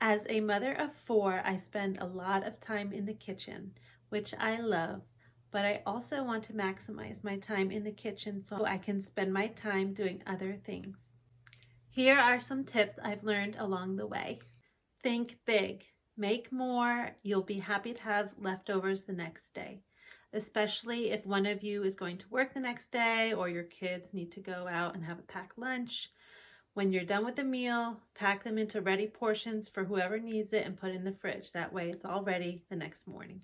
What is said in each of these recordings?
As a mother of 4, I spend a lot of time in the kitchen, which I love, but I also want to maximize my time in the kitchen so I can spend my time doing other things. Here are some tips I've learned along the way. Think big. Make more. You'll be happy to have leftovers the next day, especially if one of you is going to work the next day or your kids need to go out and have a packed lunch. When you're done with the meal, pack them into ready portions for whoever needs it and put it in the fridge. That way it's all ready the next morning.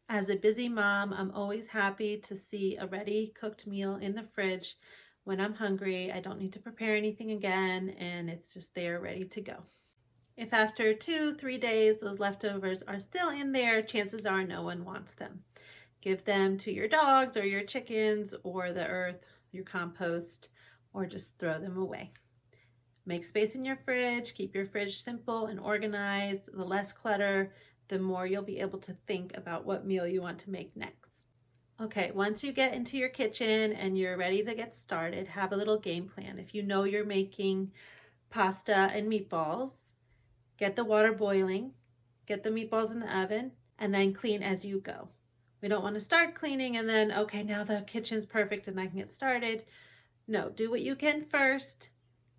As a busy mom, I'm always happy to see a ready cooked meal in the fridge when I'm hungry. I don't need to prepare anything again, and it's just there ready to go. If after 2-3 days those leftovers are still in there, chances are no one wants them. Give them to your dogs or your chickens or the earth, your compost, or just throw them away. Make space in your fridge. Keep your fridge simple and organized. The less clutter, the more you'll be able to think about what meal you want to make next. Okay, once you get into your kitchen and you're ready to get started, have a little game plan. If you know you're making pasta and meatballs, get the water boiling, get the meatballs in the oven, and then clean as you go. We don't want to start cleaning and then, okay, now the kitchen's perfect and I can get started. No, do what you can first.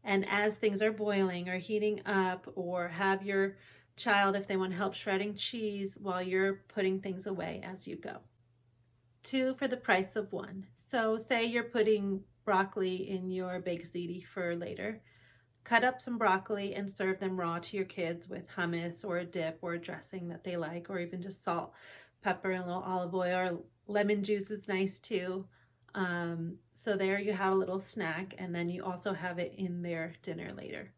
And as things are boiling or heating up, or have your child, if they want help shredding cheese while you're putting things away as you go. 2 for the price of 1. So say you're putting broccoli in your baked ziti for later. Cut up some broccoli and serve them raw to your kids with hummus or a dip or a dressing that they like, or even just salt, pepper, and a little olive oil, or lemon juice is nice too. So there you have a little snack, and then you also have it in their dinner later.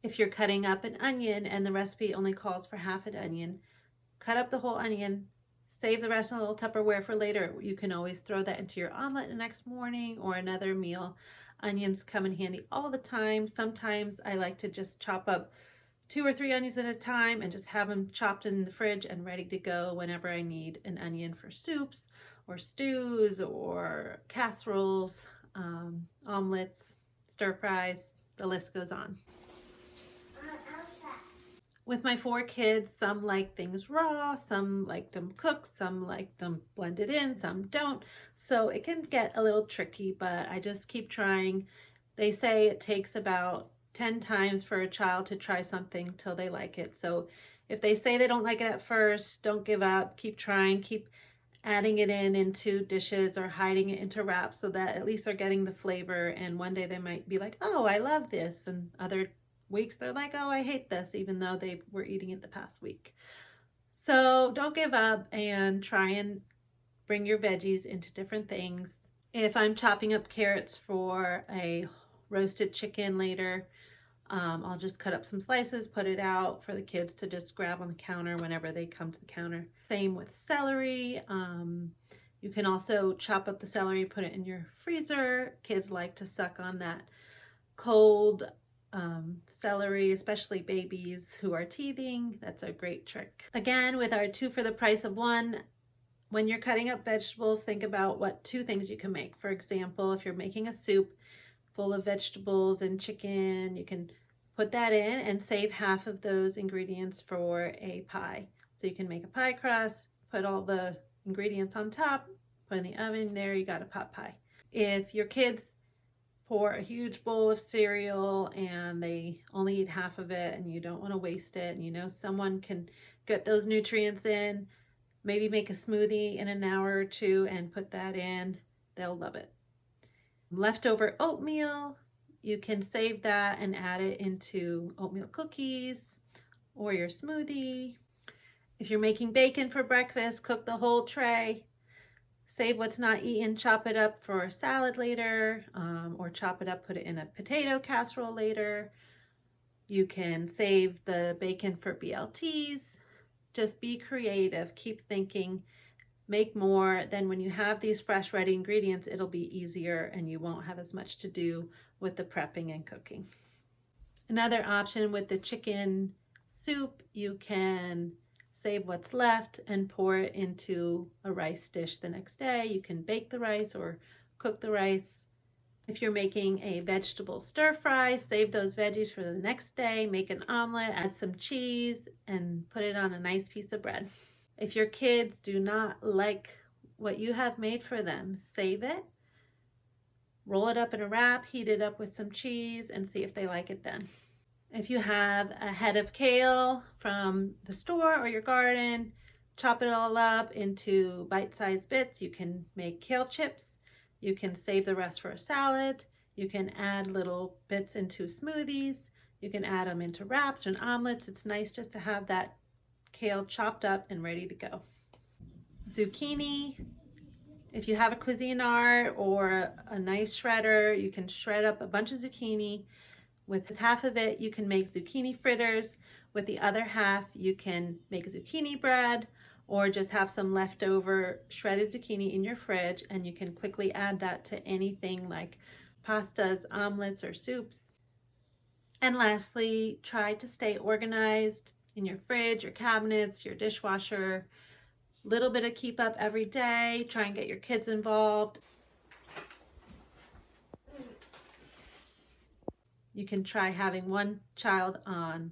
If you're cutting up an onion and the recipe only calls for half an onion, cut up the whole onion, save the rest in a little Tupperware for later. You can always throw that into your omelet the next morning or another meal. Onions come in handy all the time. Sometimes I like to just chop up 2 or 3 onions at a time and just have them chopped in the fridge and ready to go whenever I need an onion for soups or stews or casseroles, omelets, stir fries, the list goes on. With my 4 kids, some like things raw, some like them cooked, some like them blended in, some don't. So it can get a little tricky, but I just keep trying. They say it takes about 10 times for a child to try something till they like it. So if they say they don't like it at first, don't give up. Keep trying. Keep adding it into dishes or hiding it into wraps so that at least they're getting the flavor. And one day they might be like, oh, I love this. And other weeks they're like, oh, I hate this, even though they were eating it the past week. So don't give up and try and bring your veggies into different things. If I'm chopping up carrots for a roasted chicken later, I'll just cut up some slices, put it out for the kids to just grab on the counter whenever they come to the counter. Same with celery. You can also chop up the celery, put it in your freezer. Kids like to suck on that cold celery, especially babies who are teething. That's a great trick. Again, with our 2 for the price of 1, when you're cutting up vegetables, think about what 2 things you can make. For example, if you're making a soup full of vegetables and chicken, you can put that in and save half of those ingredients for a pie. So you can make a pie crust, put all the ingredients on top, put in the oven, there you got a pot pie. If your kids pour a huge bowl of cereal and they only eat half of it and you don't want to waste it, and you know someone can get those nutrients in, maybe make a smoothie in an hour or 2 and put that in. They'll love it. Leftover oatmeal, you can save that and add it into oatmeal cookies or your smoothie. If you're making bacon for breakfast, cook the whole tray. Save what's not eaten, chop it up for a salad later, or chop it up, put it in a potato casserole later. You can save the bacon for BLTs. Just be creative, keep thinking, make more. Then when you have these fresh, ready ingredients, it'll be easier and you won't have as much to do with the prepping and cooking. Another option with the chicken soup, you can save what's left and pour it into a rice dish the next day. You can bake the rice or cook the rice If you're making a vegetable stir fry, save those veggies for the next day, make an omelet, add some cheese, and put it on a nice piece of bread. If your kids do not like what you have made for them, save it, roll it up in a wrap, heat it up with some cheese, and see if they like it then. If you have a head of kale from the store or your garden, chop it all up into bite-sized bits. You can make kale chips. You can save the rest for a salad. You can add little bits into smoothies. You can add them into wraps and omelets. It's nice just to have that kale chopped up and ready to go. Zucchini. If you have a Cuisinart or a nice shredder, you can shred up a bunch of zucchini. With half of it, you can make zucchini fritters. With the other half, you can make a zucchini bread or just have some leftover shredded zucchini in your fridge, and you can quickly add that to anything like pastas, omelets, or soups. And lastly, try to stay organized in your fridge, your cabinets, your dishwasher. Little bit of keep up every day. Try and get your kids involved. You can try having one child on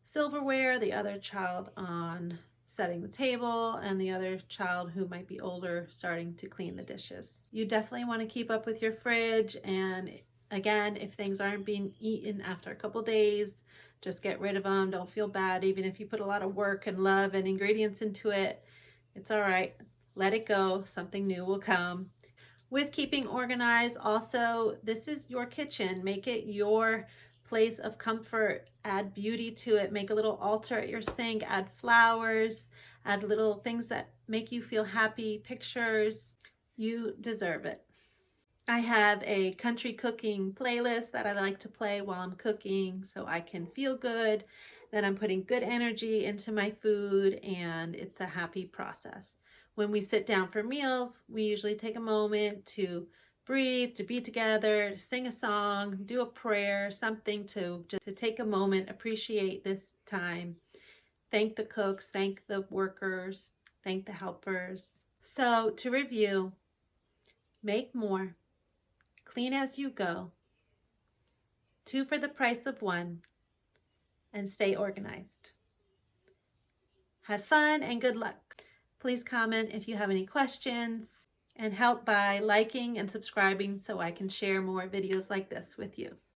silverware, the other child on setting the table, and the other child who might be older starting to clean the dishes. You definitely want to keep up with your fridge, and again, if things aren't being eaten after a couple days, just get rid of them. Don't feel bad. Even if you put a lot of work and love and ingredients into it, it's all right. Let it go. Something new will come. With keeping organized, also, this is your kitchen. Make it your place of comfort. Add beauty to it. Make a little altar at your sink. Add flowers. Add little things that make you feel happy. Pictures. You deserve it. I have a country cooking playlist that I like to play while I'm cooking so I can feel good, that I'm putting good energy into my food, and it's a happy process. When we sit down for meals, we usually take a moment to breathe, to be together, to sing a song, do a prayer, something to take a moment, appreciate this time, thank the cooks, thank the workers, thank the helpers. So to review, make more, clean as you go, 2 for the price of 1, and stay organized. Have fun and good luck. Please comment if you have any questions, and help by liking and subscribing so I can share more videos like this with you.